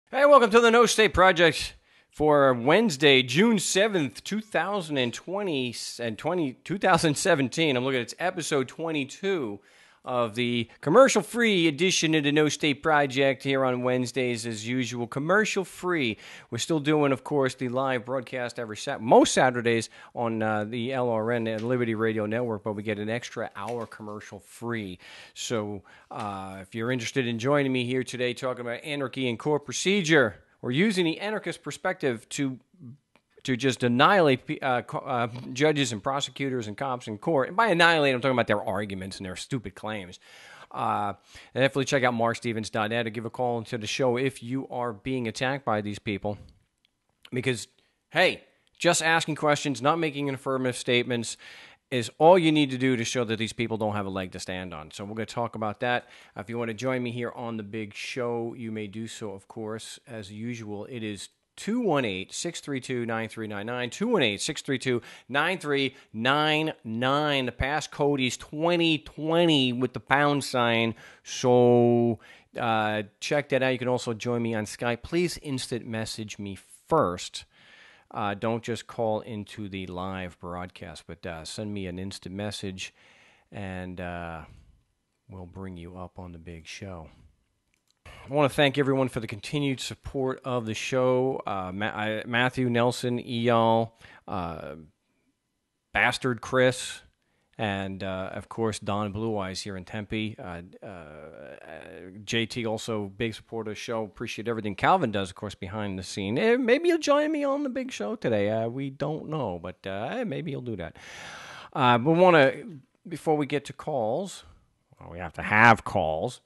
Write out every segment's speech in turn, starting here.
Hey, welcome to the No State Project for Wednesday, June 7th, 2020 and 2017. I'm looking at it's episode 22 of the commercial-free edition of the No State Project here on Wednesdays as usual. Commercial-free. We're still doing, of course, the live broadcast most Saturdays on the LRN and Liberty Radio Network, but we get an extra hour commercial-free. So if you're interested in joining me here today talking about anarchy and court procedure, or using the anarchist perspective to just annihilate judges and prosecutors and cops in court. And by annihilate, I'm talking about their arguments and their stupid claims. Definitely check out markstevens.net or give a call into the show if you are being attacked by these people. Because, hey, just asking questions, not making affirmative statements is all you need to do to show that these people don't have a leg to stand on. So we're going to talk about that. If you want to join me here on the big show, you may do so, of course. As usual, it is 218-632-9399, 218-632-9399. The passcode is 2020 with the pound sign. So check that out. You can also join me on Skype. Please instant message me first. Don't just call into the live broadcast, but send me an instant message, and we'll bring you up on the big show. I want to thank everyone for the continued support of the show. Matthew, Nelson, Eyal, Bastard Chris, and, of course, Don Blue Eyes here in Tempe. JT, also big supporter of the show. Appreciate everything Calvin does, of course, behind the scene. Maybe you'll join me on the big show today. We don't know, but maybe you'll do that. We want to, before we get to calls, well, we have to have calls,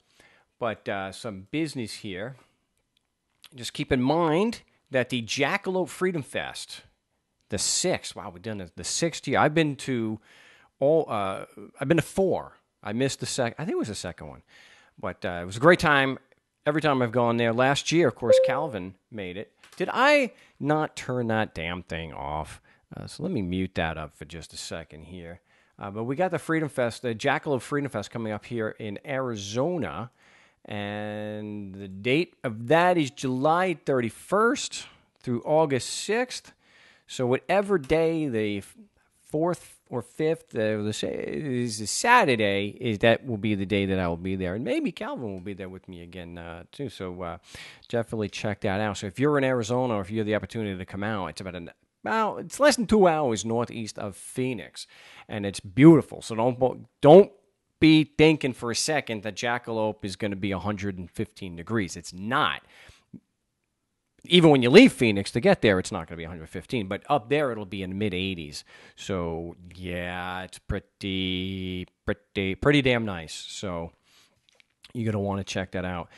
but some business here. Just keep in mind that the Jackalope Freedom Fest, the 6th, wow, we've done it, the 6th year. I've been to 4. I missed the second. I think it was the second one, but it was a great time. Every time I've gone there. Last year, of course, Calvin made it. Did I not turn that damn thing off? So let me mute that up for just a second here. But we got the Freedom Fest, the Jackalope Freedom Fest, coming up here in Arizona, and the date of that is July 31st through August 6th. So whatever day the 4th or 5th is a Saturday, that will be the day that I will be there. And maybe Calvin will be there with me again, too. So definitely check that out. So if you're in Arizona or if you have the opportunity to come out, it's it's less than 2 hours northeast of Phoenix. And it's beautiful. So don't be thinking for a second that Jackalope is going to be 115 degrees. It's not. Even when you leave Phoenix to get there, it's not going to be 115. But up there, it'll be in the mid-80s. So, yeah, it's pretty damn nice. So you're going to want to check that out.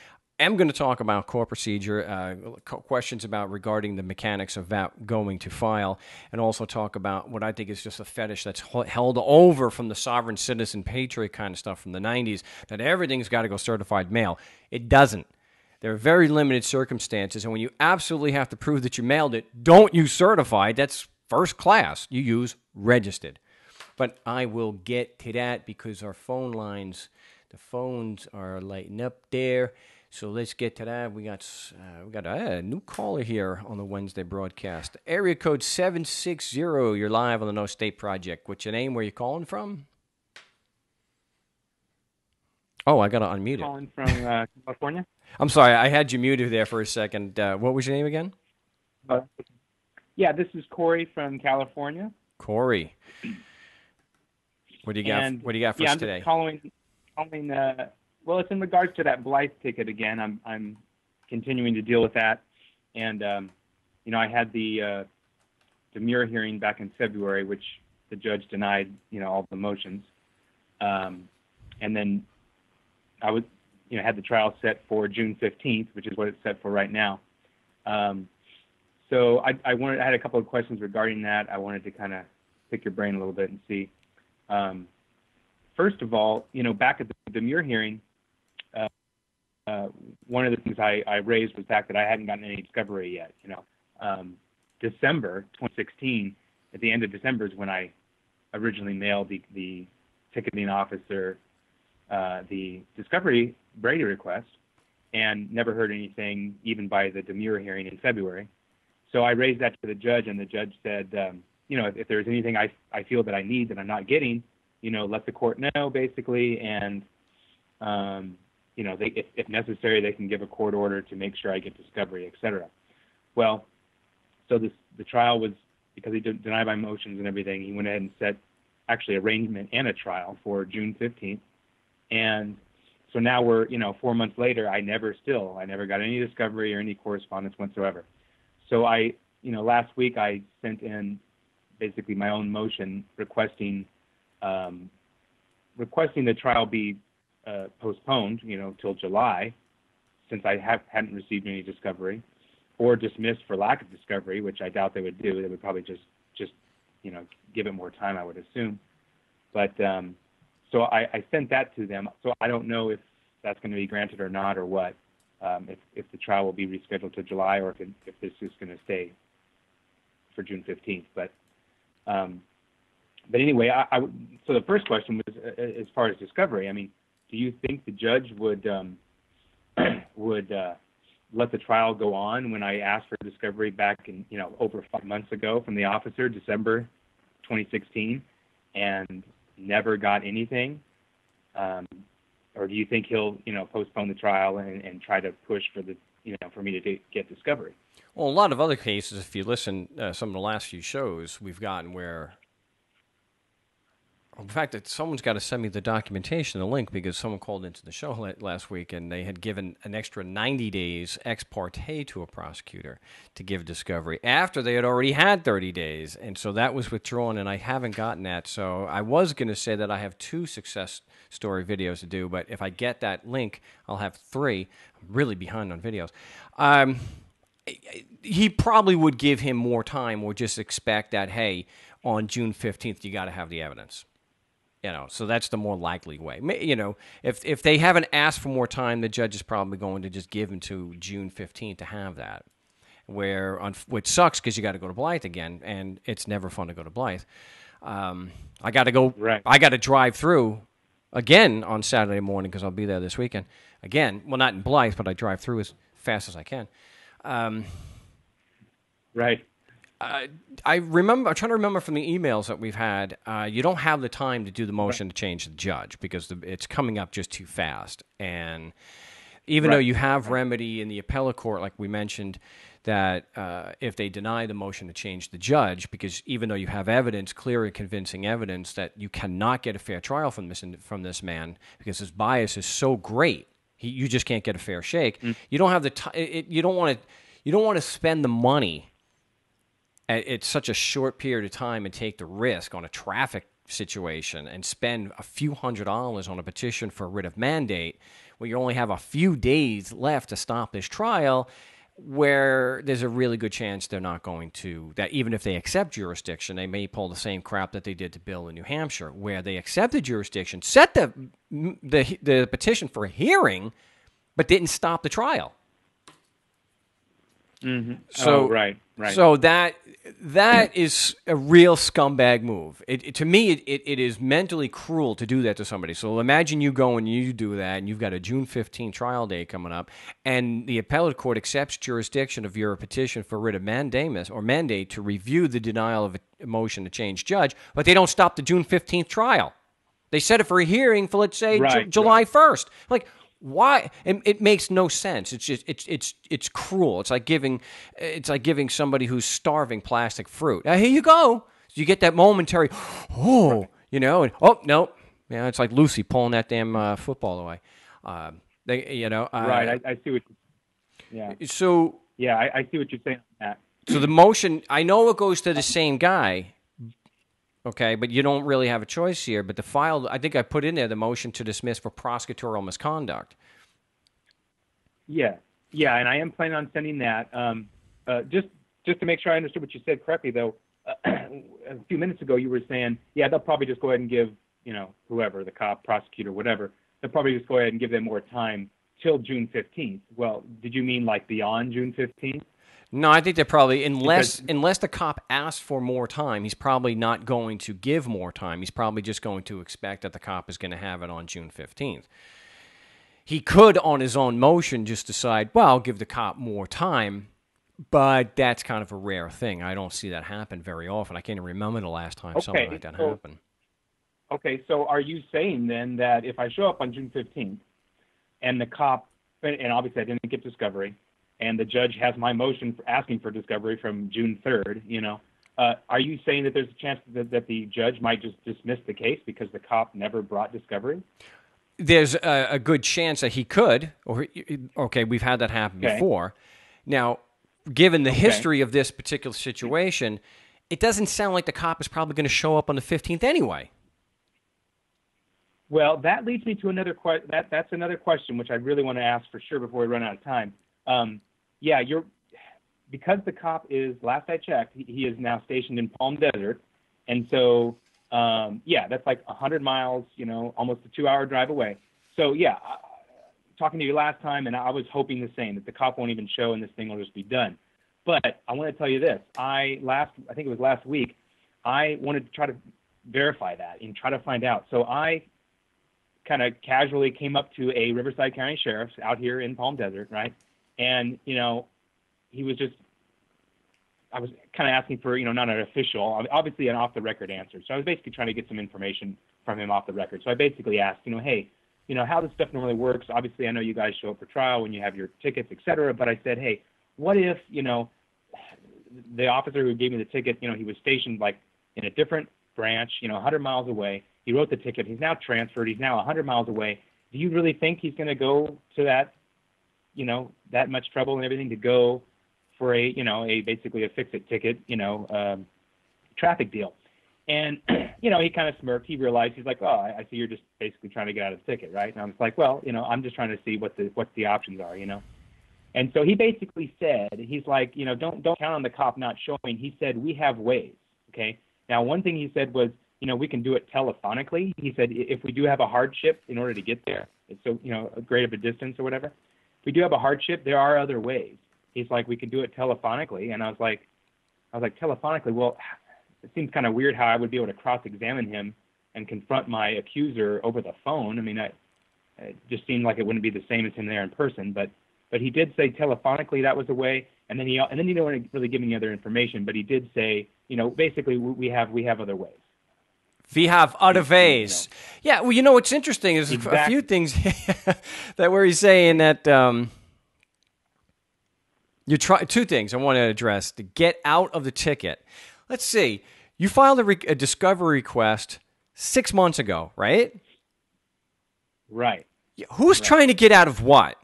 I'm going to talk about court procedure, questions regarding the mechanics of that going to file, and also talk about what I think is just a fetish that's held over from the sovereign citizen patriot kind of stuff from the 90s, that everything's got to go certified mail. It doesn't. There are very limited circumstances, and when you absolutely have to prove that you mailed it, don't use certified. That's first class. You use registered. But I will get to that because our phone lines, the phones are lighting up there. So let's get to that. We got a new caller here on the Wednesday broadcast. Area code 760. You're live on the No State Project. What's your name? Where you calling from? Oh, I got to unmute it. Calling from California. I'm sorry, I had you muted there for a second. What was your name again? Yeah, this is Corey from California. Corey. What do you got? What do you got for us today? I'm just calling. Well, it's in regards to that Blythe ticket again. I'm continuing to deal with that, and I had the demurrer hearing back in February, which the judge denied, all the motions, and then I was, had the trial set for June 15th, which is what it's set for right now. So I had a couple of questions regarding that. I wanted to kind of pick your brain a little bit and see. First of all, back at the demurrer hearing, one of the things I raised was the fact that I hadn't gotten any discovery yet. December 2016, at the end of December is when I originally mailed the ticketing officer the discovery Brady request, and never heard anything even by the demurrer hearing in February. So I raised that to the judge, and the judge said, if there's anything I feel that I need that I'm not getting, let the court know, basically, and if necessary, they can give a court order to make sure I get discovery, etc. Well, so the trial was, because he denied my motions and everything, he went ahead and set actually arraignment and a trial for June 15th. And so now we're, 4 months later, I never got any discovery or any correspondence whatsoever. So last week I sent in basically my own motion requesting the trial be postponed, till July, since I hadn't received any discovery, or dismissed for lack of discovery, which I doubt they would do. They would probably just give it more time, I would assume. But so I sent that to them. So I don't know if that's going to be granted or not, or what. If the trial will be rescheduled to July, or if this is going to stay for June 15th. But anyway, so the first question was, as far as discovery. I mean, do you think the judge would let the trial go on when I asked for discovery back in, over 5 months ago from the officer, December 2016, and never got anything? Or do you think he'll, postpone the trial and try to push for for me to get discovery? Well, a lot of other cases, if you listen some of the last few shows, we've gotten where, in fact, someone's got to send me the documentation, the link, because someone called into the show last week, and they had given an extra 90 days ex parte to a prosecutor to give discovery after they had already had 30 days. And so that was withdrawn, and I haven't gotten that. So I was going to say that I have 2 success story videos to do, but if I get that link, I'll have 3. I'm really behind on videos. He probably would give him more time, or just expect that, hey, on June 15th, you got to have the evidence. So that's the more likely way. If they haven't asked for more time, the judge is probably going to just give them to June 15th to have that. Which sucks, because you got to go to Blythe again, and it's never fun to go to Blythe. I got to go. Right. I got to drive through again on Saturday morning, because I'll be there this weekend. Again, well, not in Blythe, but I drive through as fast as I can. Right. I'm trying to remember from the emails that we've had, you don't have the time to do the motion to change the judge, because it's coming up just too fast. And even though you have remedy in the appellate court, like we mentioned, that if they deny the motion to change the judge, because even though you have evidence, clear and convincing evidence, that you cannot get a fair trial from this man, because his bias is so great, you just can't get a fair shake. You don't have the you don't want to spend the money at such a short period of time and take the risk on a traffic situation and spend a few $100s on a petition for a writ of mandate, where you only have a few days left to stop this trial, where there's a really good chance they're not going to, that even if they accept jurisdiction, they may pull the same crap that they did to Bill in New Hampshire, where they accepted jurisdiction, set the petition for a hearing, but didn't stop the trial. Mm-hmm. So, right. So that is a real scumbag move. To me, it is mentally cruel to do that to somebody. So imagine you go and you do that, and you've got a June 15 trial date coming up, and the appellate court accepts jurisdiction of your petition for writ of mandamus or mandate to review the denial of a motion to change judge, but they don't stop the June 15th trial. They set it for a hearing for, let's say, July 1st. Like, why? It makes no sense. It's just it's cruel. It's like giving somebody who's starving plastic fruit. Here you go. So you get that momentary, and oh no, it's like Lucy pulling that damn football away. Right. I see what. Yeah. So yeah, I see what you're saying on that. So the motion, I know it goes to the same guy. Okay, but you don't really have a choice here. But the file, I think I put in there the motion to dismiss for prosecutorial misconduct. Yeah, and I am planning on sending that. Just to make sure I understood what you said correctly, though, a few minutes ago you were saying, yeah, they'll probably just go ahead and give, whoever, the cop, prosecutor, whatever, they'll probably just go ahead and give them more time till June 15th. Well, did you mean like beyond June 15th? No, I think they're probably, unless the cop asks for more time, he's probably not going to give more time. He's probably just going to expect that the cop is going to have it on June 15th. He could, on his own motion, just decide, well, I'll give the cop more time. But that's kind of a rare thing. I don't see that happen very often. I can't even remember the last time something like that happened. Okay, so are you saying then that if I show up on June 15th and the cop, and obviously I didn't get discovery, and the judge has my motion for asking for discovery from June 3rd, are you saying that there's a chance that the judge might just dismiss the case because the cop never brought discovery? There's a good chance that he could. Okay, we've had that happen before. Now, given the history of this particular situation, it doesn't sound like the cop is probably going to show up on the 15th anyway. Well, that leads me to another question. That's another question which I really want to ask for sure before we run out of time. Because the cop is, last I checked, he is now stationed in Palm Desert, and so that's like 100 miles, almost a 2-hour drive away. So talking to you last time, and I was hoping the same, that the cop won't even show and this thing will just be done. But I want to tell you this: I think it was last week, I wanted to try to verify that and try to find out. So I kind of casually came up to a Riverside County Sheriff's out here in Palm Desert, right? And, he was just, I was kind of asking for, not an official, obviously an off-the-record answer. So I was basically trying to get some information from him off the record. So I basically asked, hey, how this stuff normally works. Obviously, I know you guys show up for trial when you have your tickets, et cetera. But I said, hey, what if, the officer who gave me the ticket, he was stationed like in a different branch, 100 miles away. He wrote the ticket. He's now transferred. He's now 100 miles away. Do you really think he's going to go to that, that much trouble and everything to go for a basically a fix-it ticket, traffic deal? And, he kind of smirked. He realized, he's like, oh, I see you're just basically trying to get out of the ticket, right? And I was like, well, I'm just trying to see what the options are, And so he basically said, he's like, don't count on the cop not showing. He said, we have ways, okay? Now, one thing he said was, we can do it telephonically. He said, if we do have a hardship in order to get there, it's so, a great of a distance or whatever, if we do have a hardship, there are other ways. He's like, we can do it telephonically. And I was like, telephonically, well, it seems kind of weird how I would be able to cross-examine him and confront my accuser over the phone. I mean, it just seemed like it wouldn't be the same as him there in person. But he did say telephonically that was a way. And then he didn't want to really give me any other information. But he did say, basically we have other ways. We have other ways. Yeah, well, what's interesting is a few things that where he's saying that you try two things I want to address to get out of the ticket. Let's see. You filed a discovery request 6 months ago, right? Right. Who's trying to get out of what?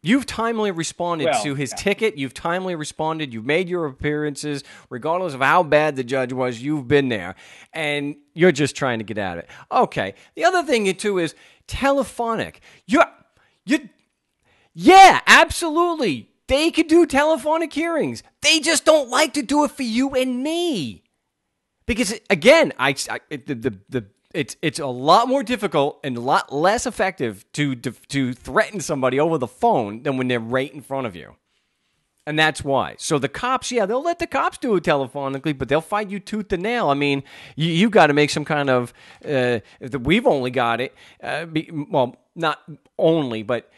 You've timely responded to his ticket. You've timely responded. You've made your appearances. Regardless of how bad the judge was, you've been there. And you're just trying to get out of it. Okay. The other thing, too, is telephonic. Yeah, absolutely. They could do telephonic hearings. They just don't like to do it for you and me. Because, again, it's a lot more difficult and a lot less effective to threaten somebody over the phone than when they're right in front of you. And that's why. So the cops, they'll let the cops do it telephonically, but they'll fight you tooth and nail. I mean, you got to make some kind of, we've only got it, not only, but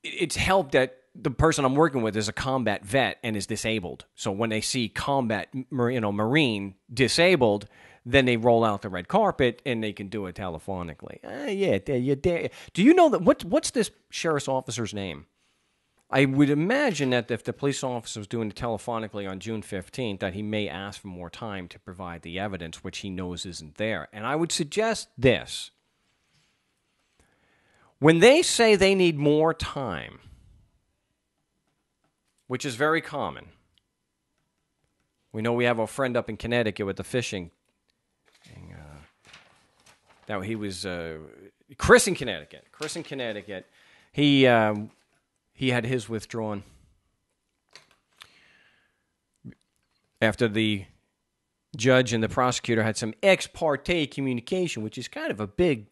it's helped that the person I'm working with is a combat vet and is disabled. So when they see combat, Marine disabled, then they roll out the red carpet and they can do it telephonically. Do you know that what's this sheriff's officer's name? I would imagine that if the police officer was doing it telephonically on June 15th, that he may ask for more time to provide the evidence, which he knows isn't there. And I would suggest this. When they say they need more time, which is very common, we know we have a friend up in Connecticut with the fishing. Now he was Chris in Connecticut. He had his withdrawn after the judge and the prosecutor had some ex parte communication, which is kind of a big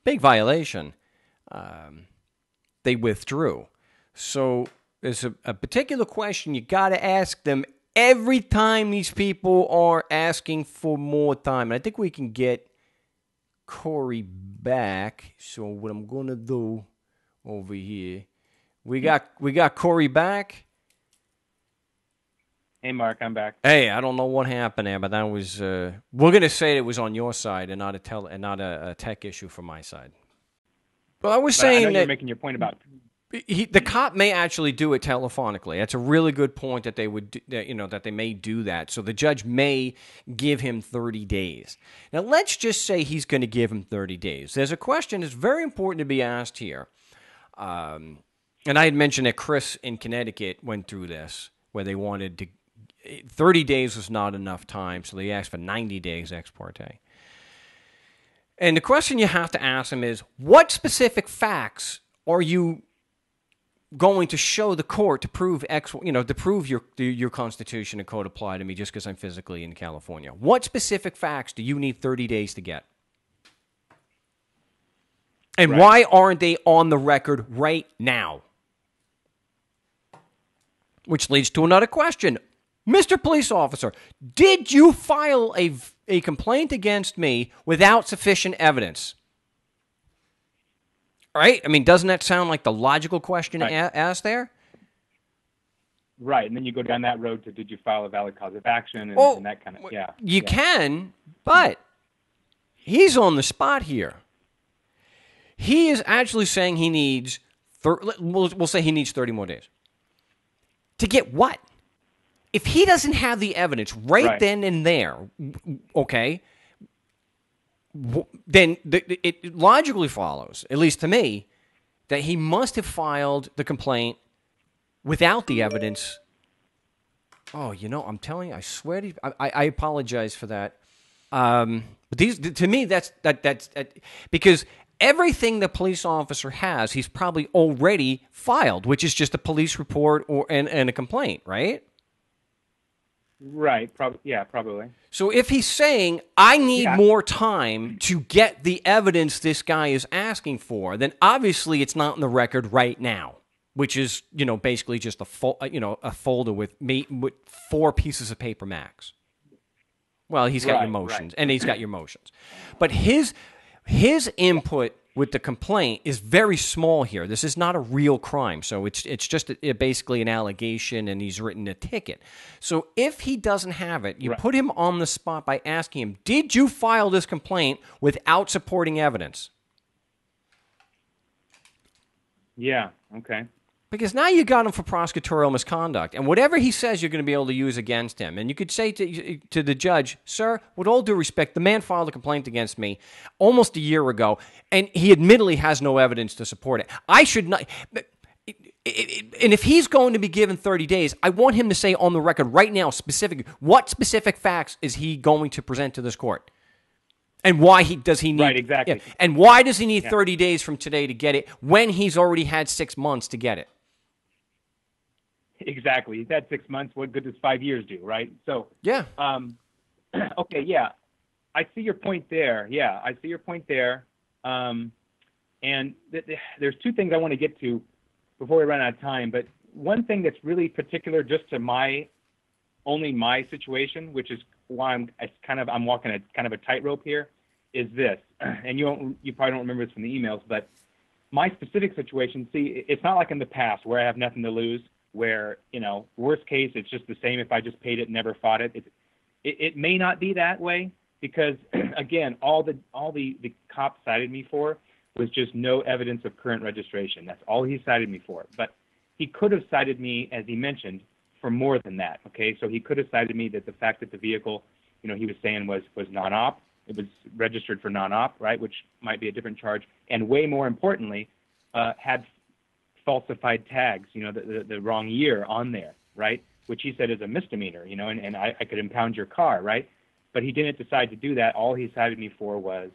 violation. They withdrew. So there's a particular question you got to ask them every time these people are asking for more time. And I think we can get Corey back. So what I'm going to do over here. We got Corey back. Hey, Mark, I'm back. Hey, I don't know what happened there, but that was. We're gonna say it was on your side and not a tech issue from my side. Well, I was saying I know that you're making your point about. The cop may actually do it telephonically. That's a really good point that they would, that they may do that. So the judge may give him 30 days. Now, let's just say he's going to give him 30 days. There's a question that's very important to be asked here. And I had mentioned that Chris in Connecticut went through this, where they wanted to, 30 days was not enough time, so they asked for 90 days ex parte. And the question you have to ask him is, what specific facts are you going to show the court to prove to prove your Constitution and code apply to me just because I'm physically in California? What specific facts do you need 30 days to get? And why aren't they on the record right now? Which leads to another question. Mr. Police Officer, did you file a complaint against me without sufficient evidence? Right? I mean, doesn't that sound like the logical question to ask there? Right, and then you go down that road to did you file a valid cause of action and that kind of, yeah. You can, but he's on the spot here. He is actually saying he needs, we'll say he needs 30 more days. To get what? If he doesn't have the evidence right then and there, okay, then it logically follows, at least to me, that he must have filed the complaint without the evidence. Oh, I'm telling you, I swear to you, I apologize for that. But to me, that's because everything the police officer has, he's probably already filed, which is just a police report and a complaint, right? Right. Probably. So if he's saying, I need more time to get the evidence this guy is asking for, then obviously it's not in the record right now, which is, basically just a folder with 4 pieces of paper max. Well, he's got your motions, and he's got your motions. But his input with the complaint is very small here. This is not a real crime, so it's just basically an allegation, and he's written a ticket. So if he doesn't have it, you put him on the spot by asking him, did you file this complaint without supporting evidence? Yeah, okay. Because now you got him for prosecutorial misconduct, and whatever he says you're going to be able to use against him. And you could say to the judge, sir, with all due respect, the man filed a complaint against me almost a year ago, and he admittedly has no evidence to support it. I should not... And if he's going to be given 30 days, I want him to say on the record right now, what specific facts is he going to present to this court? And why does he need... Right, exactly. Yeah, and why does he need 30 days from today to get it when he's already had 6 months to get it? Exactly. He's had 6 months. What good does 5 years do, right? So, yeah. Okay, yeah. I see your point there. Yeah, I see your point there. And there's 2 things I want to get to before we run out of time. But one thing that's really particular just to only my situation, which is why I'm walking a kind of a tightrope here, is this. And you probably don't remember this from the emails, but my specific situation, see, it's not like in the past where I have nothing to lose, where, worst case, it's just the same if I just paid it and never fought it. It may not be that way because, again, all the cop cited me for was just no evidence of current registration. That's all he cited me for. But he could have cited me, as he mentioned, for more than that, okay? So he could have cited me that the fact that the vehicle, he was saying was non-op. It was registered for non-op, right, which might be a different charge. And way more importantly, had falsified tags, the wrong year on there, right, which he said is a misdemeanor, and I could impound your car, right? But he didn't decide to do that. All he cited me for was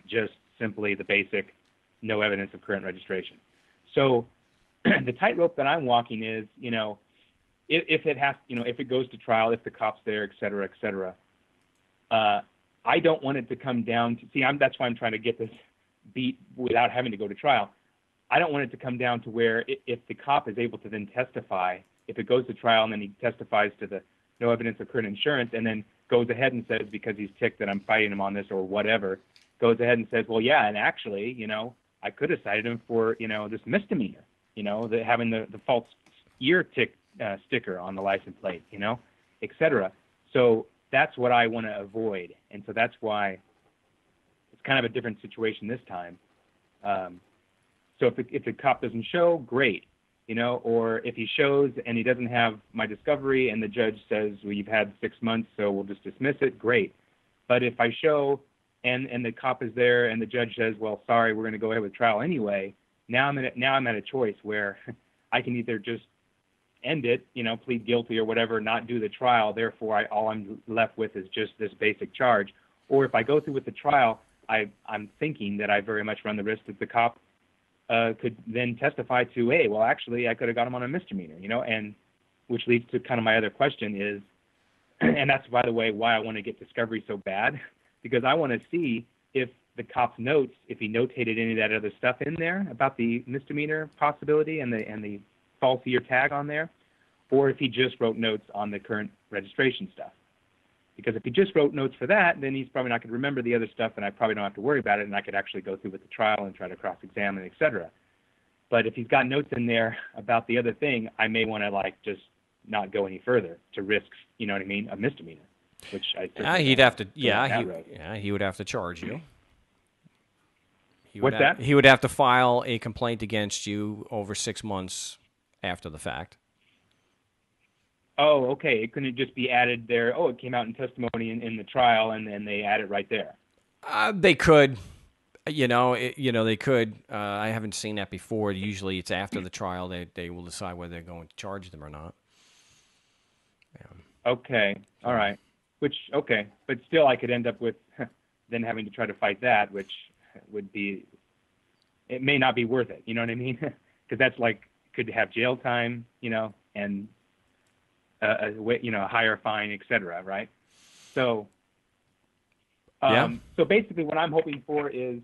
just simply the basic no evidence of current registration. So the tightrope that I'm walking is, if it goes to trial, if the cop's there, et cetera, I don't want it to come down to, that's why I'm trying to get this beat without having to go to trial. I don't want it to come down to where if the cop is able to then testify, if it goes to trial and then he testifies to the no evidence of current insurance and then goes ahead and says because he's ticked that I'm fighting him on this or whatever, goes ahead and says, well, yeah, and actually, I could have cited him for, this misdemeanor, having the false ear sticker on the license plate, et cetera. So that's what I want to avoid. And so that's why it's kind of a different situation this time. So if the cop doesn't show, great, or if he shows and he doesn't have my discovery and the judge says, well, you've had 6 months, so we'll just dismiss it, great. But if I show and the cop is there and the judge says, well, sorry, we're going to go ahead with trial anyway, now I'm at a choice where I can either just end it, plead guilty or whatever, not do the trial, therefore all I'm left with is just this basic charge. Or if I go through with the trial, I'm thinking that I very much run the risk that the cop could then testify to, hey, well, actually, I could have got him on a misdemeanor, and which leads to kind of my other question is, and that's, by the way, why I want to get discovery so bad, because I want to see if the cop's notes, if he notated any of that other stuff in there about the misdemeanor possibility and the false ear tag on there, or if he just wrote notes on the current registration stuff. Because if he just wrote notes for that, then he's probably not going to remember the other stuff, and I probably don't have to worry about it, and I could actually go through with the trial and try to cross-examine, et cetera. But if he's got notes in there about the other thing, I may want to, just not go any further to risk, a misdemeanor, which I he'd have to, he would have to charge you. What's that? He would have to file a complaint against you over 6 months after the fact. Oh, okay. It couldn't just be added there. Oh, it came out in testimony in the trial, and then they add it right there. They could, they could. I haven't seen that before. Usually, it's after the trial they will decide whether they're going to charge them or not. Yeah. Okay. All right. But still, I could end up with then having to try to fight that, which would be. It may not be worth it. You know what I mean? Because that's could have jail time, and a higher fine, et cetera, right? So, so basically what I'm hoping for is,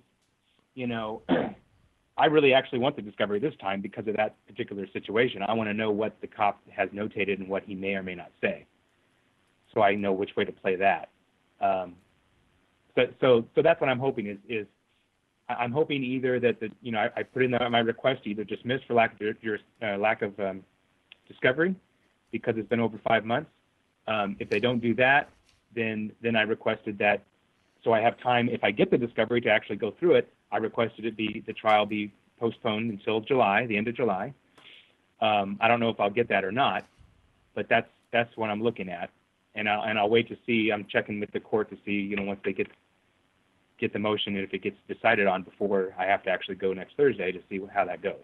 I really actually want the discovery this time because of that particular situation. I want to know what the cop has notated and what he may or may not say, so I know which way to play that. So that's what I'm hoping is I'm hoping either that I put in my request to either dismiss for lack of discovery, because it's been over 5 months. If they don't do that, then I requested that, so I have time, if I get the discovery to actually go through it, I requested the trial be postponed until July, the end of July. I don't know if I'll get that or not, but that's what I'm looking at. And I'll wait to see, I'm checking with the court to see, once they get the motion and if it gets decided on before I have to actually go next Thursday to see how that goes,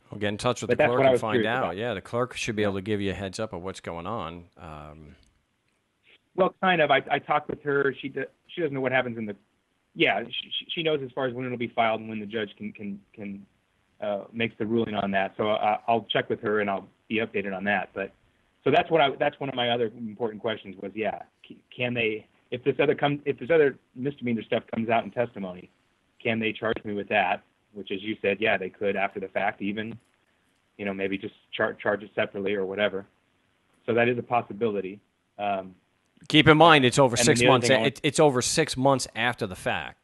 Well, get in touch with the clerk and find out. About. Yeah, the clerk should be able to give you a heads up of what's going on. Well, kind of. I talked with her. She doesn't know what happens in the. Yeah, she knows as far as when it'll be filed and when the judge can makes the ruling on that. So I'll check with her and I'll be updated on that. But so that's one of my other important questions was, can they, if this other misdemeanor stuff comes out in testimony, can they charge me with that? Which, as you said, they could after the fact, even, maybe just charge it separately or whatever. So that is a possibility. Keep in mind, it's over 6 months. It's over 6 months after the fact.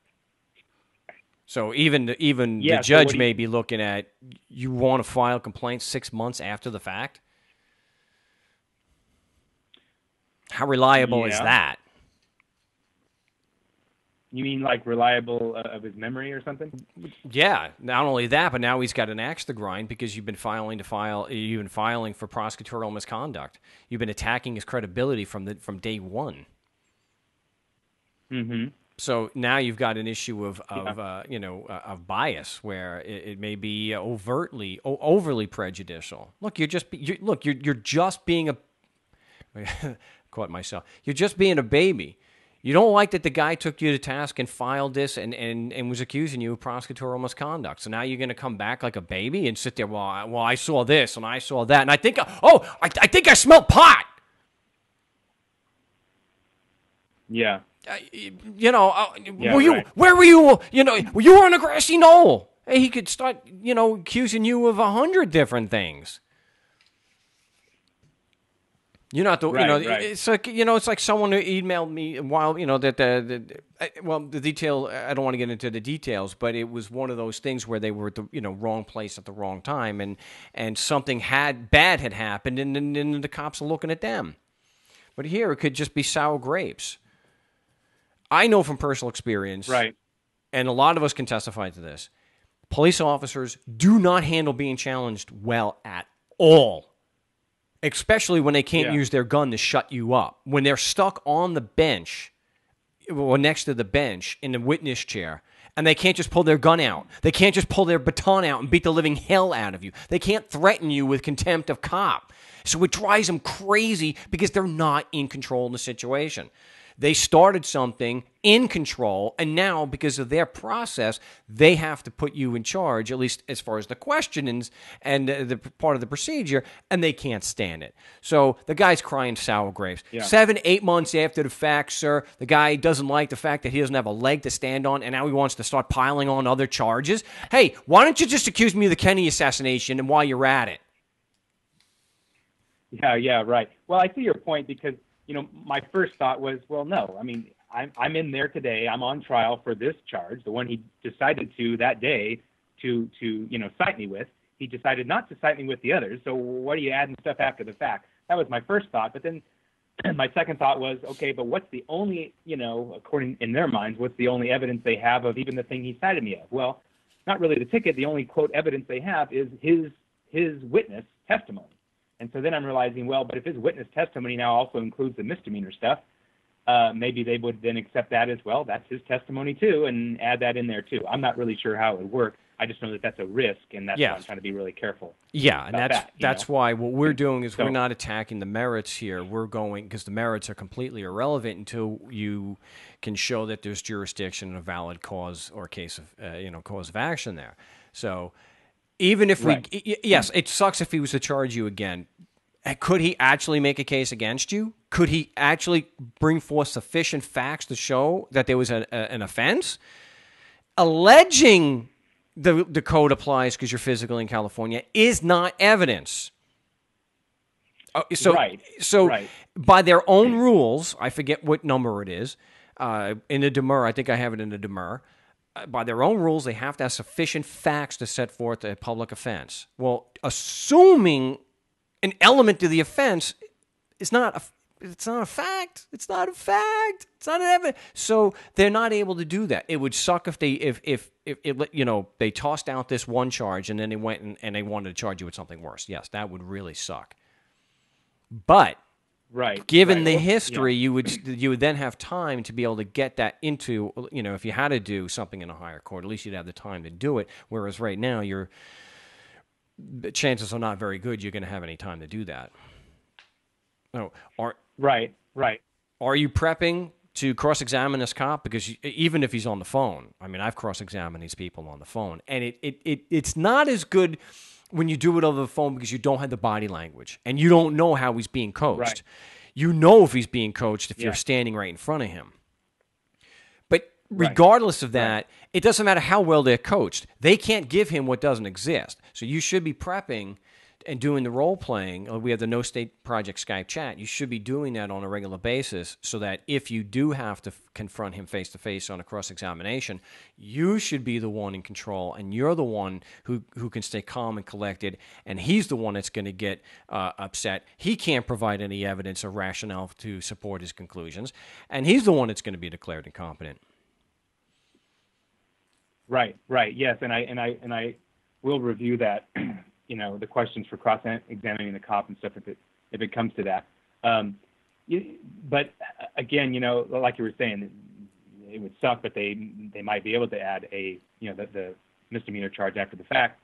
So even the judge may be looking at, you want to file complaints 6 months after the fact? How reliable is that? You mean reliable of his memory or something? Yeah. Not only that, but now he's got an axe to grind because you've been filing for prosecutorial misconduct. You've been attacking his credibility from day one. Mm-hmm. So now you've got an issue of bias where it may be overly prejudicial. Look, you're just being a caught myself. You're just being a baby. You don't like that the guy took you to task and filed this and was accusing you of prosecutorial misconduct. So now you're going to come back like a baby and sit there, well, I saw this and I saw that. And I think I smelled pot. Yeah. Where were you? You were on a grassy knoll. Hey, he could start, accusing you of 100 different things. You're not the, Right. it's like, it's like someone who emailed me while, that the detail, I don't want to get into the details, but it was one of those things where they were at the, wrong place at the wrong time, and something bad had happened, and then the cops are looking at them. But here it could just be sour grapes. I know from personal experience, Right. and a lot of us can testify to this, police officers do not handle being challenged well at all. Especially when they can't use their gun to shut you up. When they're stuck on the bench, or next to the bench in the witness chair, and they can't just pull their gun out. They can't just pull their baton out and beat the living hell out of you. They can't threaten you with contempt of cop. So it drives them crazy because they're not in control of the situation. They started something in control, and now, because of their process, they have to put you in charge, at least as far as the questionings and the part of the procedure, and they can't stand it. So the guy's crying sour grapes. Yeah. 7-8 months after the fact, sir, the guy doesn't like the fact that he doesn't have a leg to stand on, and now he wants to start piling on other charges. Hey, why don't you just accuse me of the Kennedy assassination, and while you're at it? Yeah, right. Well, I see your point because, my first thought was, well, no. I mean, I'm in there today. I'm on trial for this charge, the one he decided to that day to cite me with. He decided not to cite me with the others. So what are you adding stuff after the fact? That was my first thought. But then my second thought was, okay, but what's the only, according in their minds, what's the only evidence they have of even the thing he cited me of? Well, not really the ticket. The only quote evidence they have is his witness testimony. And so then I'm realizing, well, but if his witness testimony now also includes the misdemeanor stuff, maybe they would then accept that as well. That's his testimony too, and add that in there too. I'm not really sure how it would work. I just know that that's a risk, and that's why I'm trying to be really careful. Yeah, and that's why what we're doing is we're not attacking the merits here. We're going, because the merits are completely irrelevant until you can show that there's jurisdiction and a valid cause or case of cause of action there. So even if yes, it sucks if he was to charge you again. Could he actually make a case against you? Could he actually bring forth sufficient facts to show that there was an offense? Alleging the code applies because you're physically in California is not evidence. So by their own rules, I forget what number it is, in the demur, I think I have it in the demur, by their own rules, they have to have sufficient facts to set forth a public offense. Well, assuming an element to the offense is not it's not a fact. It's not a fact. It's not an evidence. So they're not able to do that. It would suck if they tossed out this one charge and then they went and they wanted to charge you with something worse. Yes, that would really suck. But given the history, you would then have time to be able to get that into, if you had to do something in a higher court, at least you'd have the time to do it. Whereas right now, the chances are not very good you're going to have any time to do that. No, Right. Are you prepping to cross-examine this cop? Because even if he's on the phone, I mean, I've cross-examined these people on the phone, and it's not as good when you do it over the phone because you don't have the body language and you don't know how he's being coached. Right. You know if he's being coached if you're standing right in front of him. But regardless of that, it doesn't matter how well they're coached. They can't give him what doesn't exist. So you should be prepping and doing the role-playing. We have the No State Project Skype chat. You should be doing that on a regular basis so that if you do have to confront him face-to-face on a cross-examination, you should be the one in control, and you're the one who can stay calm and collected, and he's the one that's going to get upset. He can't provide any evidence or rationale to support his conclusions, and he's the one that's going to be declared incompetent. Right. Yes, and I will review that. The questions for cross-examining the cop and stuff if it comes to that. But again, like you were saying, it would suck, but they might be able to add the misdemeanor charge after the fact.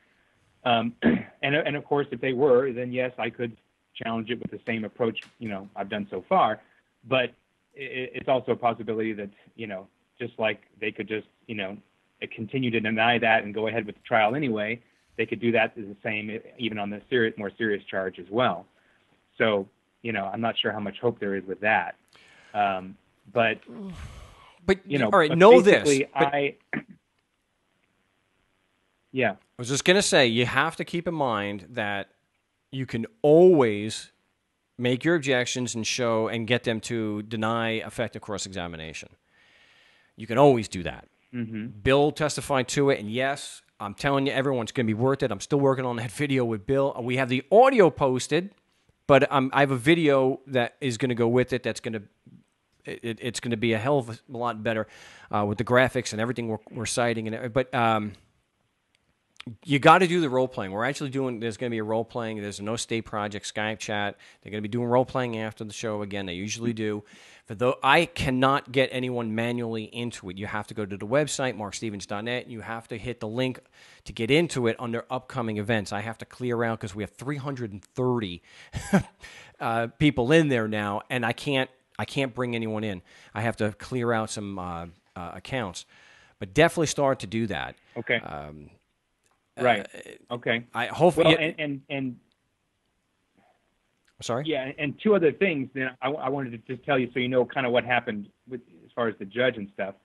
And of course, if they were, then yes, I could challenge it with the same approach I've done so far. But it's also a possibility that just like they could just continue to deny that and go ahead with the trial anyway. They could do that the same, even on the more serious charge as well. So, I'm not sure how much hope there is with that. But all right, know this. I was just going to say, you have to keep in mind that you can always make your objections and show and get them to deny effective cross-examination. You can always do that. Mm-hmm. Bill testified to it, and yes, I'm telling you, everyone's going to be worth it. I'm still working on that video with Bill. We have the audio posted, but I have a video that is going to go with it. That's going to it's going to be a hell of a lot better with the graphics and everything we're citing. But you got to do the role playing. We're actually doing. There's going to be a role playing. There's a No State Project Skype chat. They're going to be doing role playing after the show again. They usually do. I cannot get anyone manually into it. You have to go to the website, markstevens.net. You have to hit the link to get into it under upcoming events. I have to clear out because we have 330 people in there now, and I can't bring anyone in. I have to clear out some accounts, but definitely start to do that. Okay. Right. Okay. I hopefully. Well, and sorry. Yeah, and two other things. Then I wanted to just tell you so you know kind of what happened with as far as the judge and stuff.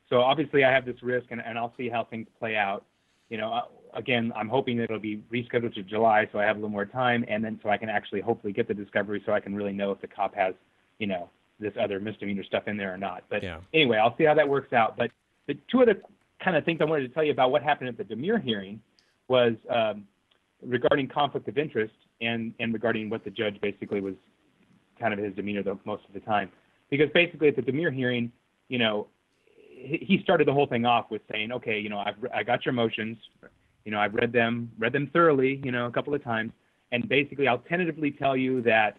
So obviously I have this risk, and I'll see how things play out. You know, again, I'm hoping that it'll be rescheduled to July, so I have a little more time, and then so I can actually hopefully get the discovery, so I can really know if the cop has, you know, this other misdemeanor stuff in there or not. But anyway, I'll see how that works out. But the two other kind of things I wanted to tell you about what happened at the Demure hearing was regarding conflict of interest and regarding what the judge basically was kind of his demeanor most of the time. Because basically at the Demure hearing, you know, he started the whole thing off with saying, okay, you know, I got your motions, you know, I've read them thoroughly, you know, a couple of times, and basically I'll tentatively tell you that,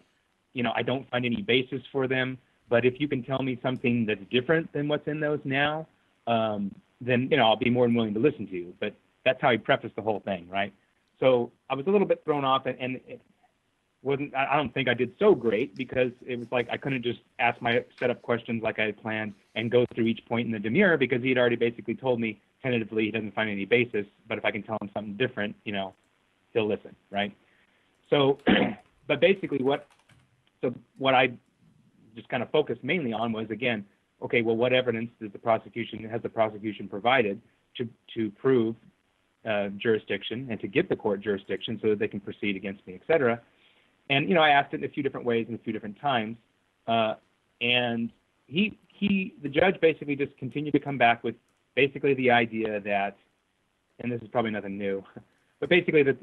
you know, I don't find any basis for them, but if you can tell me something that's different than what's in those now, then, you know, I'll be more than willing to listen to you. But that's how he prefaced the whole thing, right? So I was a little bit thrown off, and it wasn't. I don't think I did so great because it was like I couldn't just ask my setup questions like I had planned and go through each point in the Demure because he had already basically told me tentatively he doesn't find any basis, but if I can tell him something different, you know, he'll listen, right? So, but basically what I just kind of focused mainly on was, again, okay, well, what evidence has the prosecution provided to prove jurisdiction and to give the court jurisdiction so that they can proceed against me, et cetera. And, you know, I asked it in a few different ways and a few different times. And the judge basically just continued to come back with basically the idea that, and this is probably nothing new, but basically that,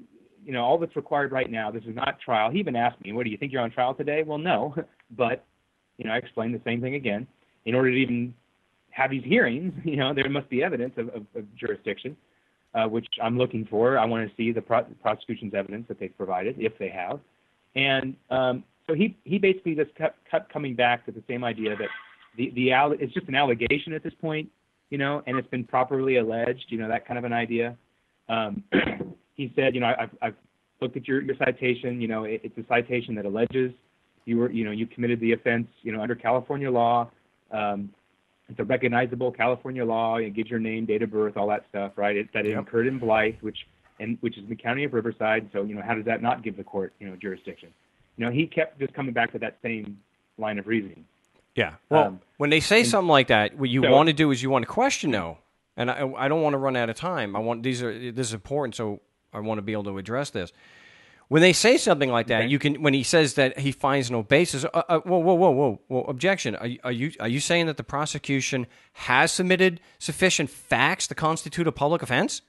you know, all that's required right now, this is not trial. He even asked me, what, do you think you're on trial today? Well, no, but, you know, I explained the same thing again. In order to even have these hearings, you know, there must be evidence of jurisdiction, which I'm looking for. I want to see the prosecution's evidence that they've provided, if they have. And so he basically just kept coming back to the same idea that it's just an allegation at this point, you know, and it's been properly alleged, you know, that kind of an idea. He said, you know, I've looked at your citation, you know, it's a citation that alleges you committed the offense, you know, under California law. It's a recognizable California law. It gives your name, date of birth, all that stuff, right? It occurred in Blythe, which is in the county of Riverside. So, you know, how does that not give the court, you know, jurisdiction? You know, he kept just coming back to that same line of reasoning. Yeah. Well, when they say something like that, what you want to do is you want to question, though. And I don't want to run out of time. This is important, so I want to be able to address this. When they say something like that, you can. When he says that he finds no basis, whoa, objection. Are you saying that the prosecution has submitted sufficient facts to constitute a public offense?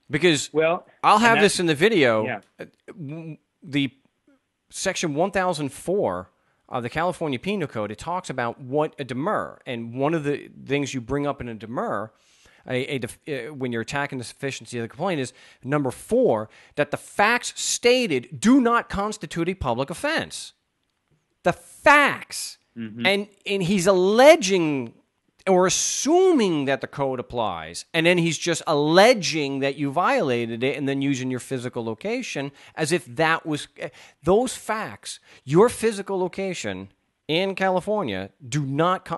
Because I'll have this in the video. Yeah. The Section 1004 of the California Penal Code, it talks about what a demur, and one of the things you bring up in a demur, when you're attacking the sufficiency of the complaint, is number 4, that the facts stated do not constitute a public offense. The facts. Mm-hmm. And he's alleging or assuming that the code applies, and then he's just alleging that you violated it and then using your physical location as if that was those facts. Your physical location in California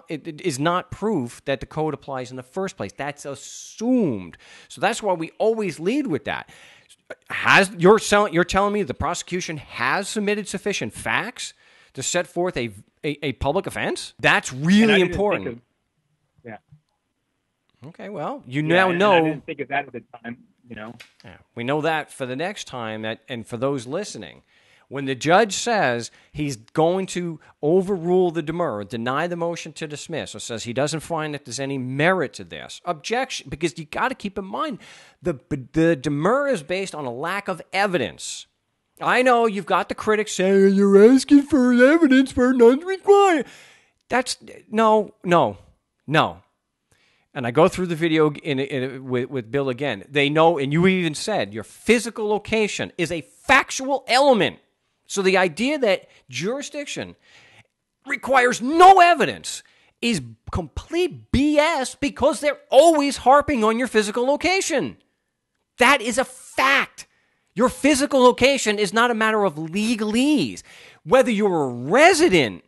it is not proof that the code applies in the first place. That's assumed. So that's why we always lead with that. You're telling me the prosecution has submitted sufficient facts to set forth a public offense? That's really important. Yeah. Okay, well, now know. I didn't think of that at the time, you know. Yeah, we know that for the next time, and for those listening. When the judge says he's going to overrule the demur, deny the motion to dismiss, or says he doesn't find that there's any merit to this, objection, because you got to keep in mind the demur is based on a lack of evidence. I know you've got the critics saying you're asking for evidence where none's required. That's no. And I go through the video with Bill again. They know, and you even said, your physical location is a factual element. So the idea that jurisdiction requires no evidence is complete BS because they're always harping on your physical location. That is a fact. Your physical location is not a matter of legalese. Whether you're a resident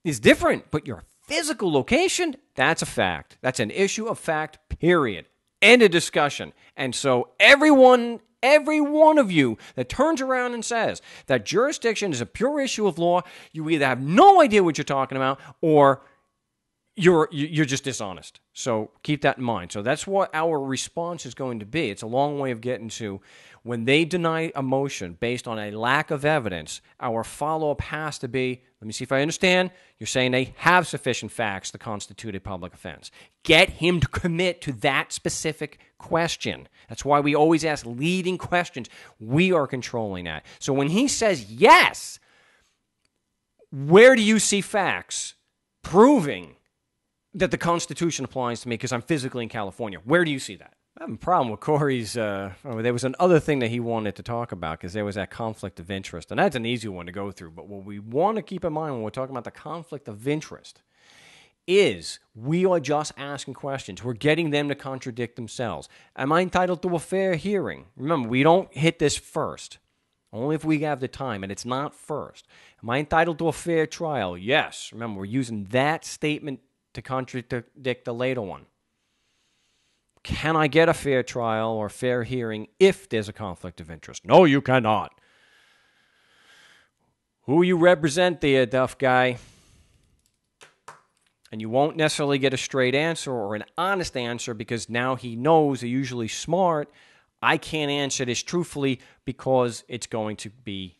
is different, but your physical location, that's a fact. That's an issue of fact, period. End of discussion. And so every one of you that turns around and says that jurisdiction is a pure issue of law, you either have no idea what you're talking about or you're just dishonest. So keep that in mind. So that's what our response is going to be. It's a long way of getting to when they deny a motion based on a lack of evidence, our follow-up has to be, let me see if I understand, you're saying they have sufficient facts to constitute a public offense. Get him to commit to that specific question. That's why we always ask leading questions. We are controlling that. So when he says yes, where do you see facts proving that the Constitution applies to me because I'm physically in California? Where do you see that? I have a problem with Corey's, there was another thing that he wanted to talk about because there was that conflict of interest. And that's an easy one to go through. But what we want to keep in mind when we're talking about the conflict of interest is we are just asking questions. We're getting them to contradict themselves. Am I entitled to a fair hearing? Remember, we don't hit this first. Only if we have the time, and it's not first. Am I entitled to a fair trial? Yes. Remember, we're using that statement to contradict the later one. Can I get a fair trial or fair hearing if there's a conflict of interest? No, you cannot. Who you represent there, Duff guy? And you won't necessarily get a straight answer or an honest answer because now he knows they're usually smart. I can't answer this truthfully because it's going to be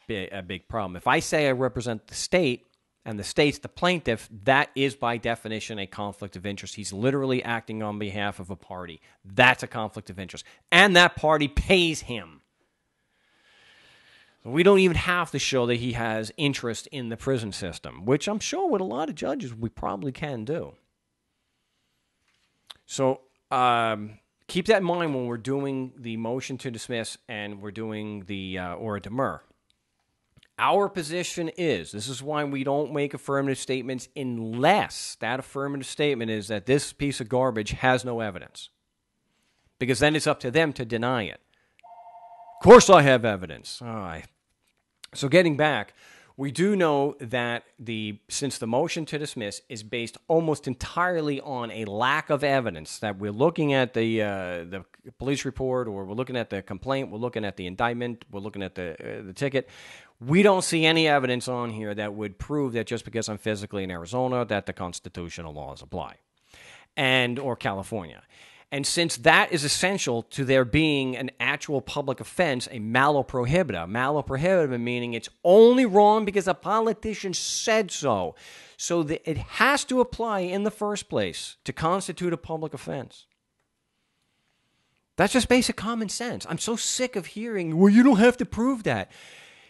a big problem. If I say I represent the state, and the state's the plaintiff, that is by definition a conflict of interest. He's literally acting on behalf of a party. That's a conflict of interest. And that party pays him. We don't even have to show that he has interest in the prison system, which I'm sure with a lot of judges we probably can do. So keep that in mind when we're doing the motion to dismiss and we're doing the or a demur. Our position is, this is why we don't make affirmative statements unless that affirmative statement is that this piece of garbage has no evidence. Because then it's up to them to deny it. Of course I have evidence. All right. So getting back, we do know that since the motion to dismiss is based almost entirely on a lack of evidence, that we're looking at the police report or we're looking at the complaint, we're looking at the indictment, we're looking at the ticket, we don't see any evidence on here that would prove that just because I'm physically in Arizona that the constitutional laws apply, or California. And since that is essential to there being an actual public offense, a malo prohibita meaning it's only wrong because a politician said so. So that it has to apply in the first place to constitute a public offense. That's just basic common sense. I'm so sick of hearing, well, you don't have to prove that.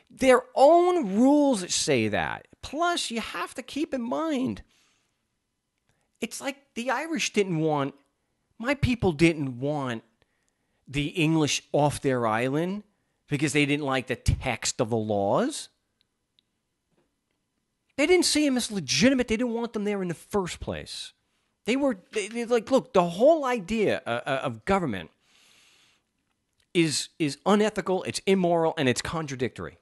Their own rules say that. Plus, you have to keep in mind, it's like the Irish my people didn't want the English off their island because they didn't like the text of the laws. They didn't see them as legitimate. They didn't want them there in the first place. They're like, look, the whole idea of government is unethical, it's immoral, and it's contradictory.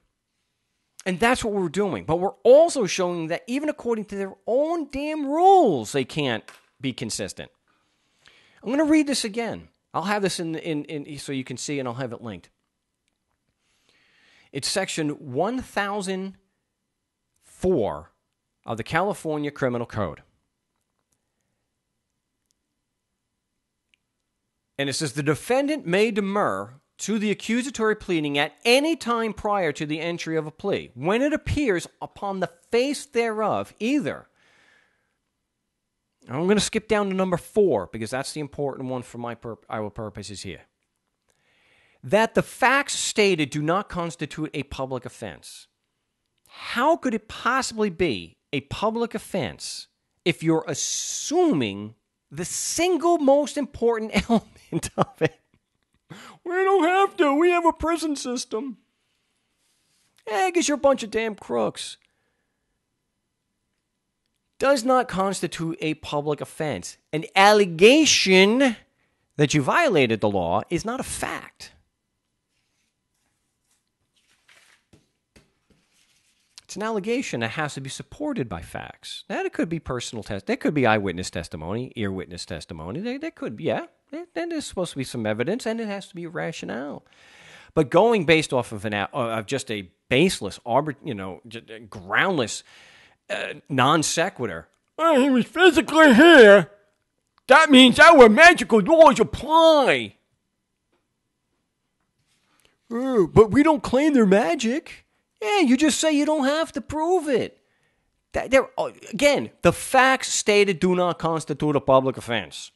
And that's what we're doing. But we're also showing that even according to their own damn rules, they can't be consistent. I'm going to read this again. I'll have this in so you can see, and I'll have it linked. It's section 1004 of the California Criminal Code. And it says the defendant may demur to the accusatory pleading at any time prior to the entry of a plea, when it appears upon the face thereof, either. I'm going to skip down to number 4 because that's the important one for our purposes here. That the facts stated do not constitute a public offense. How could it possibly be a public offense if you're assuming the single most important element of it? We don't have to. We have a prison system. I guess you're a bunch of damn crooks. Does not constitute a public offense. An allegation that you violated the law is not a fact. It's an allegation that has to be supported by facts. Now, it could be personal test. There could be eyewitness testimony, ear witness testimony. There could be, yeah. Then there's supposed to be some evidence, and it has to be rationale. But going based off of just a baseless, groundless non sequitur. He was physically here. That means our magical laws apply. But we don't claim they're magic. Yeah, you just say you don't have to prove it. Again, the facts stated do not constitute a public offense.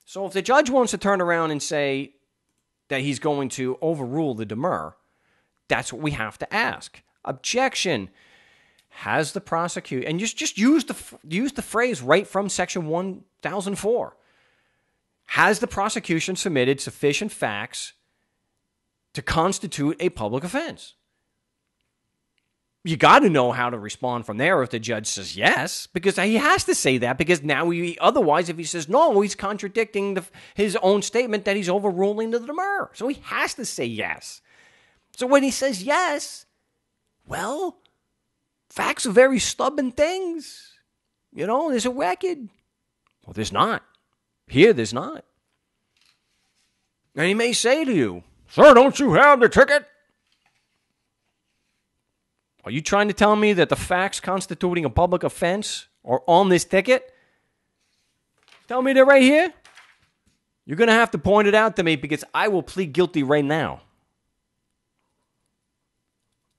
So if the judge wants to turn around and say that he's going to overrule the demur, that's what we have to ask. Objection. Has the prosecutor, and just use the phrase right from Section 1004. Has the prosecution submitted sufficient facts to constitute a public offense? You got to know how to respond from there if the judge says yes, because he has to say that, because now otherwise if he says no, he's contradicting his own statement that he's overruling the demur. So he has to say yes. So when he says yes, well, facts are very stubborn things. There's a record. Well, there's not. Here, there's not. And he may say to you, sir, don't you have the ticket? Are you trying to tell me that the facts constituting a public offense are on this ticket? Tell me they're right here. You're going to have to point it out to me because I will plead guilty right now.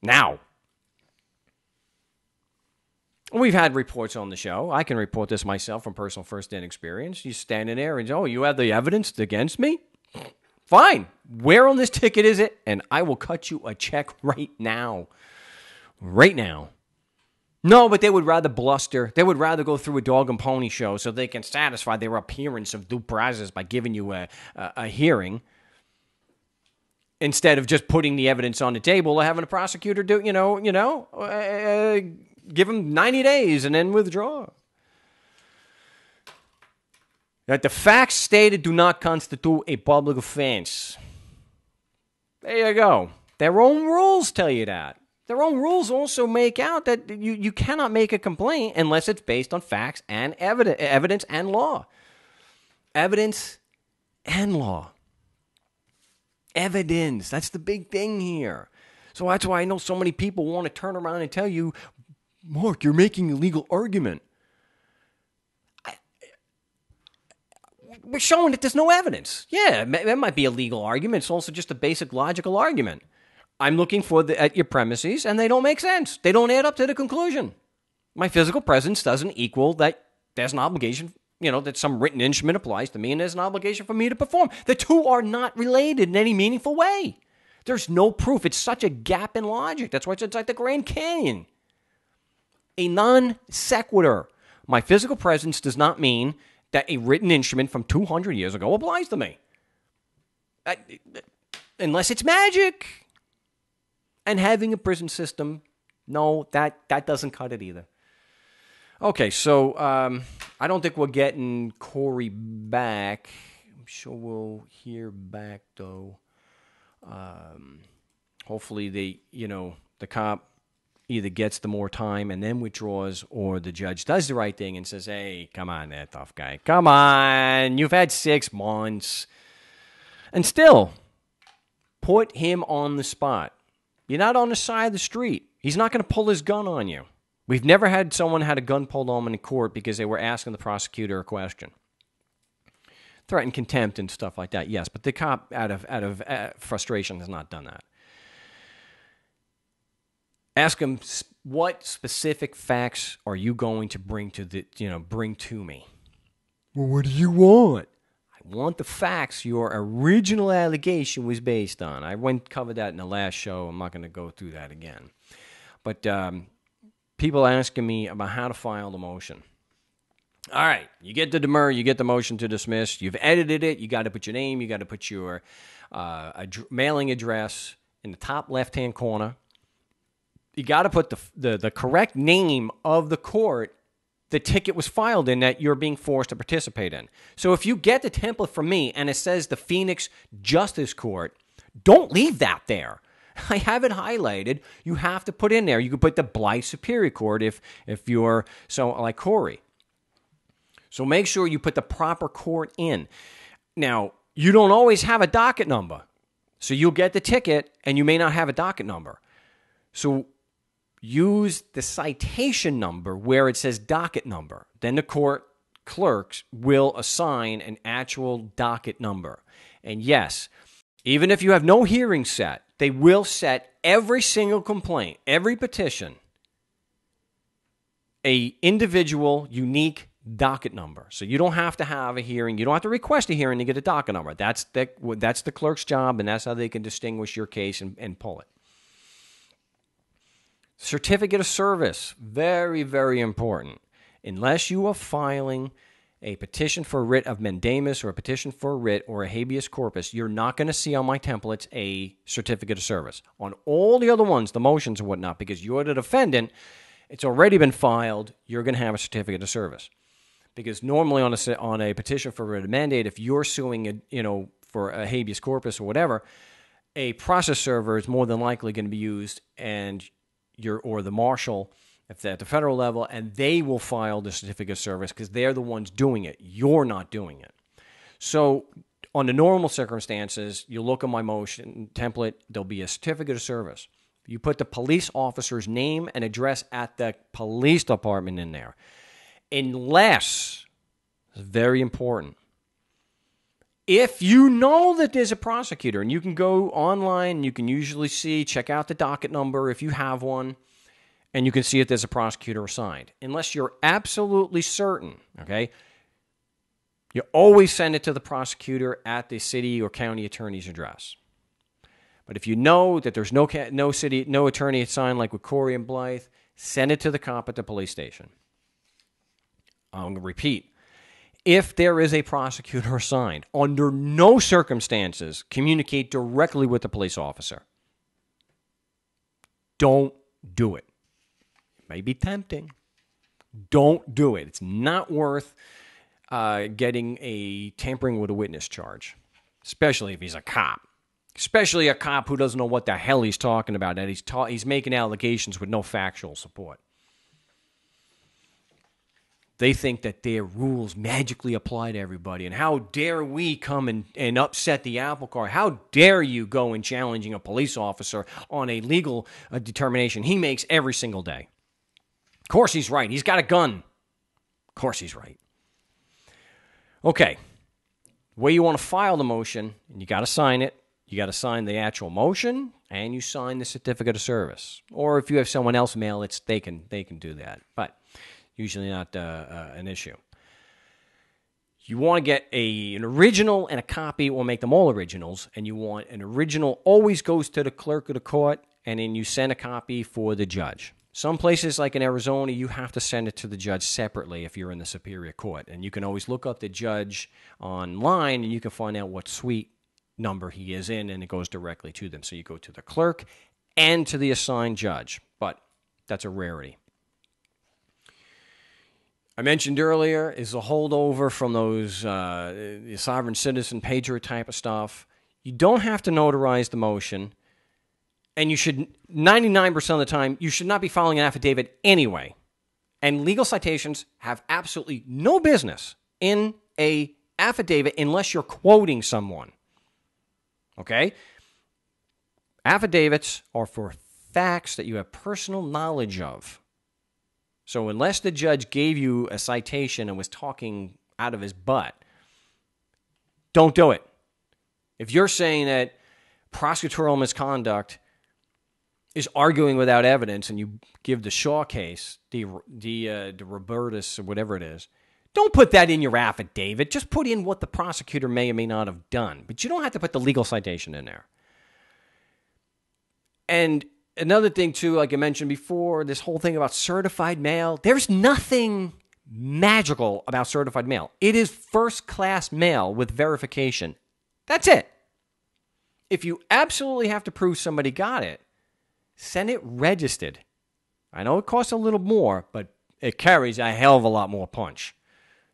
Now. We've had reports on the show. I can report this myself from personal first-hand experience. You standing there and, you have the evidence against me? Fine. Where on this ticket is it? And I will cut you a check right now. Right now. No, but they would rather bluster. They would rather go through a dog and pony show so they can satisfy their appearance of due process by giving you a hearing instead of just putting the evidence on the table or having a prosecutor do, give them 90 days and then withdraw. That the facts stated do not constitute a public offense. There you go. Their own rules tell you that. Their own rules also make out that you cannot make a complaint unless it's based on facts and evidence and law. Evidence and law. Evidence. That's the big thing here. So that's why I know so many people want to turn around and tell you, Mark, you're making a legal argument. We're showing that there's no evidence. Yeah, that might be a legal argument. It's also just a basic logical argument. I'm looking at your premises, and they don't make sense. They don't add up to the conclusion. My physical presence doesn't equal that there's an obligation, that some written instrument applies to me, and there's an obligation for me to perform. The two are not related in any meaningful way. There's no proof. It's such a gap in logic. That's why it's like the Grand Canyon. A non sequitur. My physical presence does not mean that a written instrument from 200 years ago applies to me. Unless it's magic. And having a prison system, no, that doesn't cut it either. Okay, so I don't think we're getting Corey back. I'm sure we'll hear back, though. Hopefully the cop either gets the more time and then withdraws, or the judge does the right thing and says, hey, come on there, tough guy. Come on, you've had 6 months. And still, put him on the spot. You're not on the side of the street. He's not going to pull his gun on you. We've never had someone had a gun pulled on him in court because they were asking the prosecutor a question. threaten contempt and stuff like that, yes. But the cop, out of frustration, has not done that. Ask him, what specific facts are you going to bring to me? Well, what do you want? I want the facts your original allegation was based on. I covered that in the last show. I'm not going to go through that again. But people asking me about how to file the motion. All right, you get the demur, you get the motion to dismiss. You've edited it. You got to put your name. You got to put your mailing address in the top left-hand corner. You got to put the correct name of the court the ticket was filed in that you're being forced to participate in. So if you get the template from me and it says the Phoenix Justice Court, don't leave that there. I have it highlighted. You have to put in there. You can put the Blythe Superior Court if you're like Corey. So make sure you put the proper court in. Now, you don't always have a docket number. So you'll get the ticket and you may not have a docket number. So use the citation number where it says docket number. Then the court clerks will assign an actual docket number. And yes, even if you have no hearing set, they will set every single complaint, every petition, a individual, unique docket number. So you don't have to have a hearing. You don't have to request a hearing to get a docket number. That's the clerk's job, and that's how they can distinguish your case and pull it. Certificate of service, very, very important. Unless you are filing a petition for writ of mandamus or a petition for writ or a habeas corpus, you're not going to see on my templates a certificate of service. On all the other ones, the motions and whatnot, because you're the defendant, it's already been filed, you're going to have a certificate of service. Because normally on a petition for writ of mandate, if you're suing for a habeas corpus or whatever, a process server is more than likely going to be used, and or the marshal, if they're at the federal level, and they will file the certificate of service because they're the ones doing it. You're not doing it. So on the normal circumstances, you look at my motion template, there'll be a certificate of service. You put the police officer's name and address at the police department in there. Unless, it's very important, if you know that there's a prosecutor, and you can go online, you can usually check out the docket number if you have one, and you can see if there's a prosecutor assigned. Unless you're absolutely certain, okay, you always send it to the prosecutor at the city or county attorney's address. But if you know that there's no attorney assigned like with Corey and Blythe, send it to the cop at the police station. I'm going to repeat. If there is a prosecutor assigned, under no circumstances communicate directly with the police officer. Don't do it. It may be tempting. Don't do it. It's not worth getting a tampering with a witness charge, especially if he's a cop. Especially a cop who doesn't know what the hell he's talking about, and he's making allegations with no factual support. They think that their rules magically apply to everybody. And how dare we come and upset the apple cart? How dare you go and challenging a police officer on a legal determination he makes every single day? Of course he's right. He's got a gun. Of course he's right. Okay. The way you want to file the motion, and you got to sign it. You got to sign the actual motion, and you sign the certificate of service. Or if you have someone else mail it, they can do that. But usually not an issue. You want to get an original and a copy, or make them all originals, and you want an original always goes to the clerk of the court, and then you send a copy for the judge. Some places, like in Arizona, you have to send it to the judge separately if you're in the Superior Court, and you can always look up the judge online, and you can find out what suite number he is in, and it goes directly to them. So you go to the clerk and to the assigned judge, but that's a rarity. I mentioned earlier is a holdover from those sovereign citizen patriot type of stuff. You don't have to notarize the motion, and you should, 99% of the time, you should not be filing an affidavit anyway. And legal citations have absolutely no business in a affidavit unless you're quoting someone. Okay? Affidavits are for facts that you have personal knowledge of. So unless the judge gave you a citation and was talking out of his butt, Don't do it. If you're saying that prosecutorial misconduct is arguing without evidence, and you give the Shaw case, the Robertus or whatever it is, don't put that in your affidavit. Just put in what the prosecutor may or may not have done. But you don't have to put the legal citation in there. And another thing, too, like I mentioned before, this whole thing about certified mail, there's nothing magical about certified mail. It is first-class mail with verification. That's it. If you absolutely have to prove somebody got it, send it registered. I know it costs a little more, but it carries a hell of a lot more punch.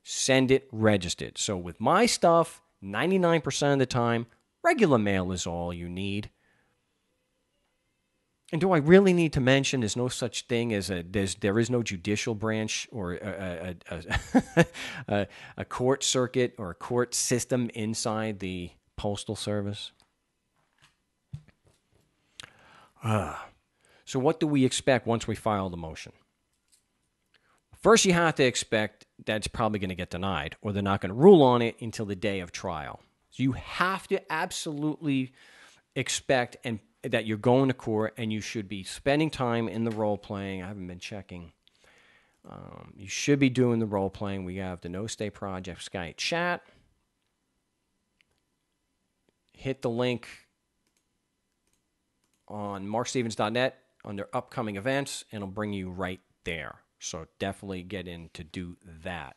Send it registered. So with my stuff, 99% of the time, regular mail is all you need. And do I really need to mention there's no such thing as there is no judicial branch or a court circuit or a court system inside the Postal Service? So what do we expect once we file the motion? First, you have to expect that it's probably going to get denied, or they're not going to rule on it until the day of trial. So you have to absolutely expect that you're going to court, and you should be spending time in the role-playing. I haven't been checking. You should be doing the role-playing. We have the No State Project Skype chat. Hit the link on markstevens.net under upcoming events, and it'll bring you right there. So definitely get in to do that.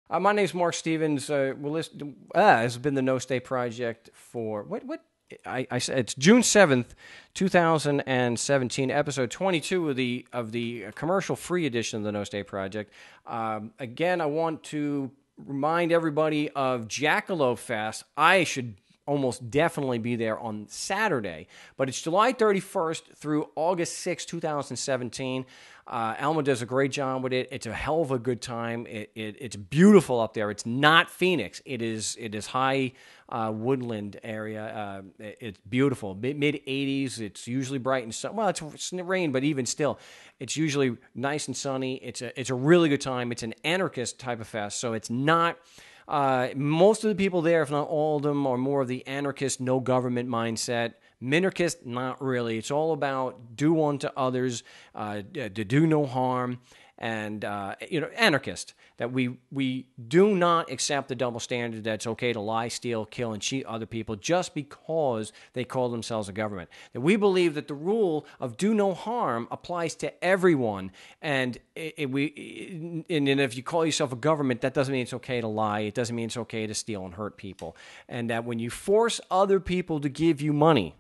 My name's Marc Stevens. This has been the No State Project for what? I said it's June 7th, 2017, episode 22 of the commercial-free edition of the No State Project. Again, I want to remind everybody of Jackalope Fest. I should almost definitely be there on Saturday, but it's July 31st through August 6th, 2017. Alma does a great job with it. It's a hell of a good time. It's beautiful up there. It's not Phoenix. It is high woodland area. It's beautiful. Mid 80s. It's usually bright and sunny. Well, it's rain, but even still, it's usually nice and sunny. It's a really good time. It's an anarchist type of fest, so it's not. Most of the people there, if not all of them, are more of the anarchist, no government mindset. Minarchist, not really. It's all about do unto others, to do no harm, and anarchist. That we do not accept the double standard that it's okay to lie, steal, kill, and cheat other people just because they call themselves a government. That we believe that the rule of do no harm applies to everyone, and if you call yourself a government, that doesn't mean it's okay to lie. It doesn't mean it's okay to steal and hurt people. And that when you force other people to give you money,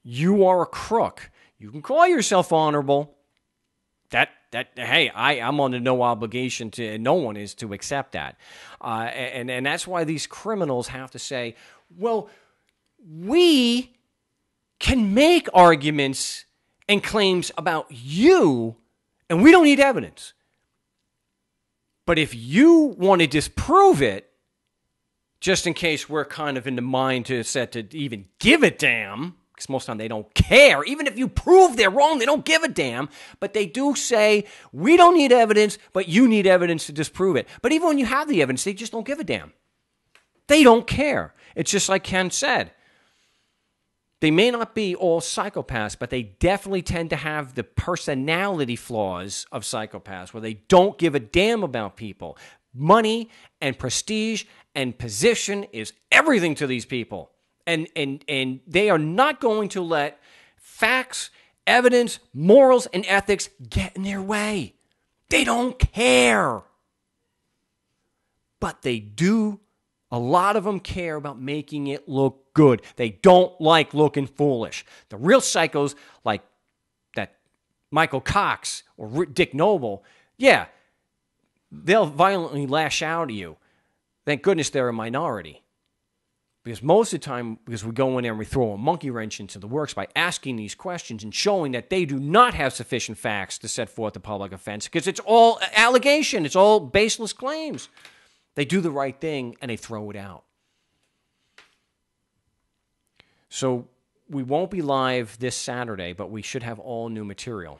you are a crook. You can call yourself honorable. Hey, I'm under no obligation to, and no one is to accept that. And that's why these criminals have to say, well, we can make arguments and claims about you, and we don't need evidence. But if you want to disprove it, just in case we're kind of in the mind to even give a damn, because most of the time they don't care. Even if you prove they're wrong, they don't give a damn. But they do say, we don't need evidence, but you need evidence to disprove it. But even when you have the evidence, they just don't give a damn. They don't care. It's just like Ken said. They may not be all psychopaths, but they definitely tend to have the personality flaws of psychopaths, where they don't give a damn about people. Money and prestige and position is everything to these people. And they are not going to let facts, evidence, morals, and ethics get in their way. They don't care. But they do, a lot of them care about making it look good. They don't like looking foolish. The real psychos like that Michael Cox or Dick Noble, yeah, they'll violently lash out at you. Thank goodness they're a minority. Because most of the time, because we go in there and we throw a monkey wrench into the works by asking these questions and showing that they do not have sufficient facts to set forth a public offense, because it's all allegation, it's all baseless claims. They do the right thing and they throw it out. So we won't be live this Saturday, but we should have all new material.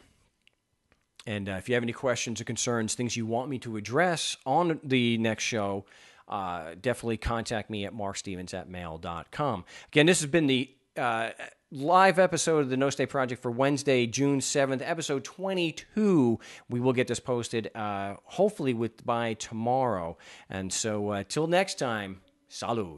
And if you have any questions or concerns, things you want me to address on the next show, definitely contact me at markstevens@mail.com. Again, this has been the live episode of the No Stay Project for Wednesday, June 7th, episode 22. We will get this posted hopefully by tomorrow. And so till next time, salud.